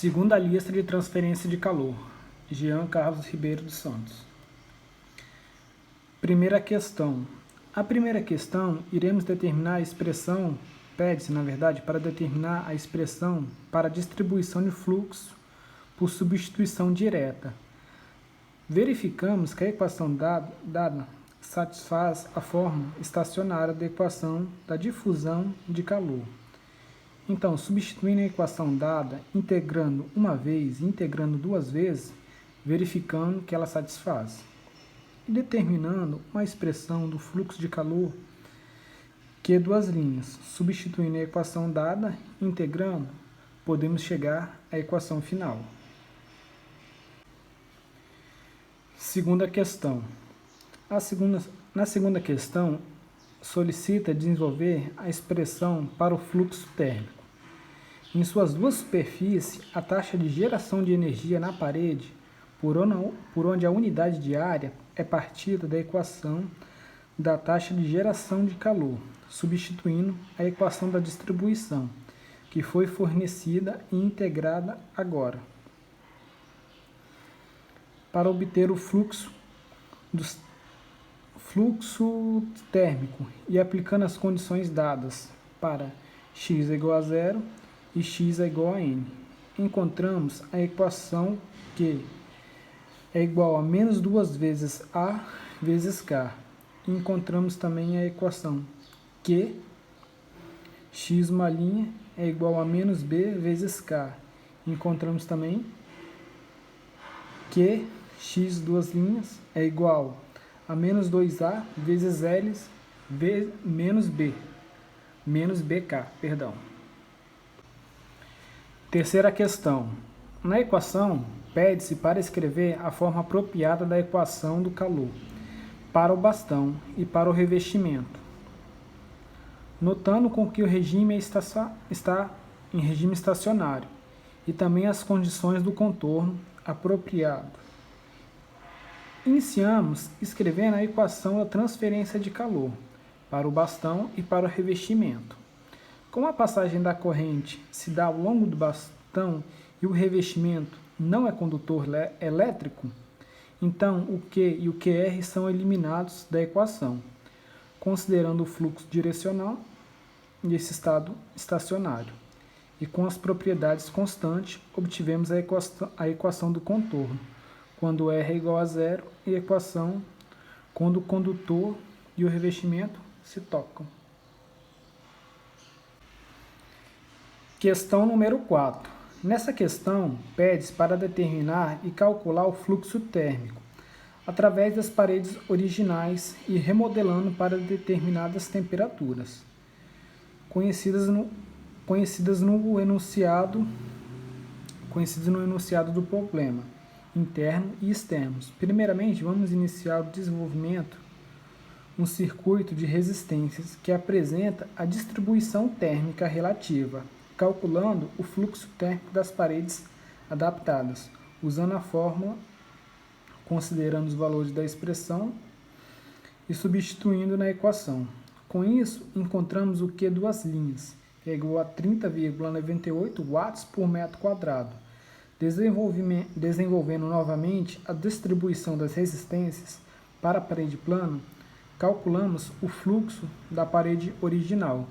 Segunda lista de transferência de calor, Jean Carlos Ribeiro dos Santos. Primeira questão. A primeira questão, iremos determinar a expressão, pede-se, na verdade, para determinar a expressão para distribuição de fluxo por substituição direta. Verificamos que a equação dada satisfaz a forma estacionária da equação da difusão de calor. Então, substituindo a equação dada, integrando uma vez e integrando duas vezes, verificando que ela satisfaz. E determinando uma expressão do fluxo de calor que é duas linhas. Substituindo a equação dada, integrando, podemos chegar à equação final. Segunda questão. Na segunda questão, solicita desenvolver a expressão para o fluxo térmico. Em suas duas superfícies, a taxa de geração de energia na parede, por onde a unidade de área é partida da equação da taxa de geração de calor, substituindo a equação da distribuição, que foi fornecida e integrada agora. Para obter o fluxo térmico e aplicando as condições dadas para x é igual a 0 e x é igual a n, encontramos a equação que é igual a menos 2 vezes A vezes K. E encontramos também a equação que x uma linha é igual a menos B vezes K. Encontramos também que x duas linhas é igual a menos 2A vezes L menos B, menos BK, perdão. Terceira questão. Na equação, pede-se para escrever a forma apropriada da equação do calor para o bastão e para o revestimento, notando com que o regime está em regime estacionário e também as condições do contorno apropriado. Iniciamos escrevendo a equação da transferência de calor para o bastão e para o revestimento. Como a passagem da corrente se dá ao longo do bastão e o revestimento não é condutor elétrico, então o Q e o QR são eliminados da equação, considerando o fluxo direcional nesse estado estacionário. E com as propriedades constantes, obtivemos a equação do contorno, quando R é igual a 0, e a equação quando o condutor e o revestimento se tocam. Questão número 4. Nessa questão, pede-se para determinar e calcular o fluxo térmico através das paredes originais e remodelando para determinadas temperaturas, conhecidas no enunciado do problema, interno e externos. Primeiramente, vamos iniciar o desenvolvimento um circuito de resistências que apresenta a distribuição térmica relativa, calculando o fluxo térmico das paredes adaptadas, usando a fórmula, considerando os valores da expressão e substituindo na equação. Com isso, encontramos o Q duas linhas, que é igual a 30,98 watts por metro quadrado. Desenvolvendo novamente a distribuição das resistências para a parede plana, calculamos o fluxo da parede original,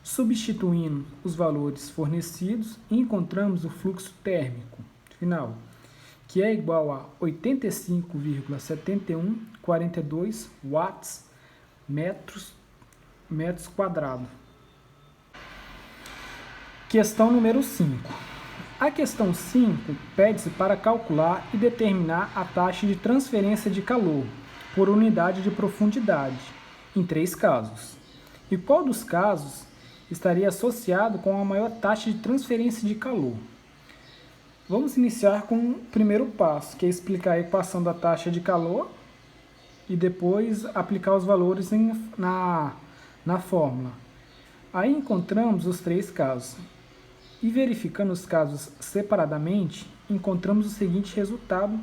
substituindo os valores fornecidos e encontramos o fluxo térmico final, que é igual a 85,7142 watts metros quadrados. Questão número 5. A questão 5 pede-se para calcular e determinar a taxa de transferência de calor por unidade de profundidade, em 3 casos. E qual dos casos estaria associado com a maior taxa de transferência de calor? Vamos iniciar com o primeiro passo, que é explicar a equação da taxa de calor e depois aplicar os valores na fórmula. Aí encontramos os 3 casos. E verificando os casos separadamente, encontramos o seguinte resultado.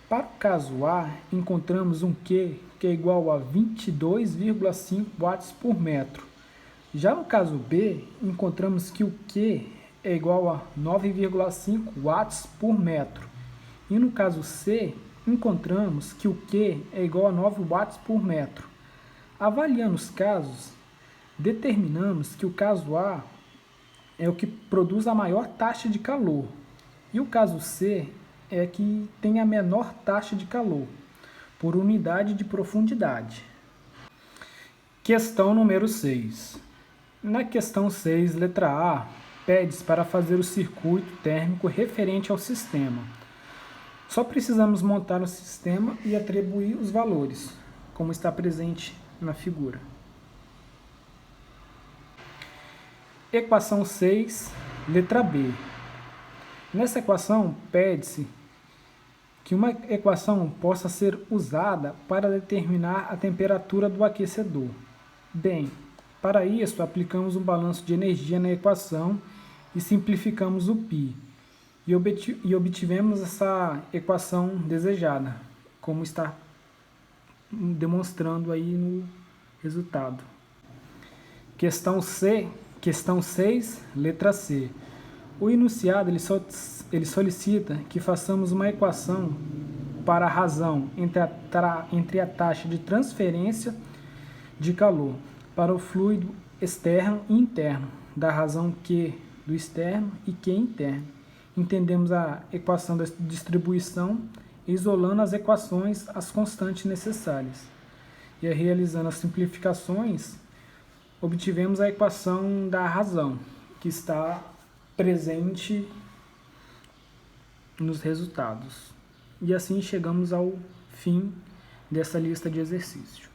Para o caso A, encontramos um Q que é igual a 22,5 watts por metro. Já no caso B, encontramos que o Q é igual a 9,5 watts por metro. E no caso C, encontramos que o Q é igual a 9 watts por metro. Avaliando os casos, determinamos que o caso A é o que produz a maior taxa de calor e o caso C é que tem a menor taxa de calor por unidade de profundidade. Questão número 6. Na questão 6, letra A, pede-se para fazer o circuito térmico referente ao sistema. Só precisamos montar o sistema e atribuir os valores, como está presente na figura. Equação 6, letra B. Nessa equação, pede-se que uma equação possa ser usada para determinar a temperatura do aquecedor. Bem, para isso, aplicamos um balanço de energia na equação e simplificamos o π. E obtivemos essa equação desejada, como está demonstrando aí no resultado. Questão 6, letra C. O enunciado ele solicita que façamos uma equação para a razão entre a taxa de transferência de calor para o fluido externo e interno, da razão Q do externo e Q interno. Entendemos a equação da distribuição isolando as equações às constantes necessárias. E realizando as simplificações, obtivemos a equação da razão, que está presente nos resultados. E assim chegamos ao fim dessa lista de exercícios.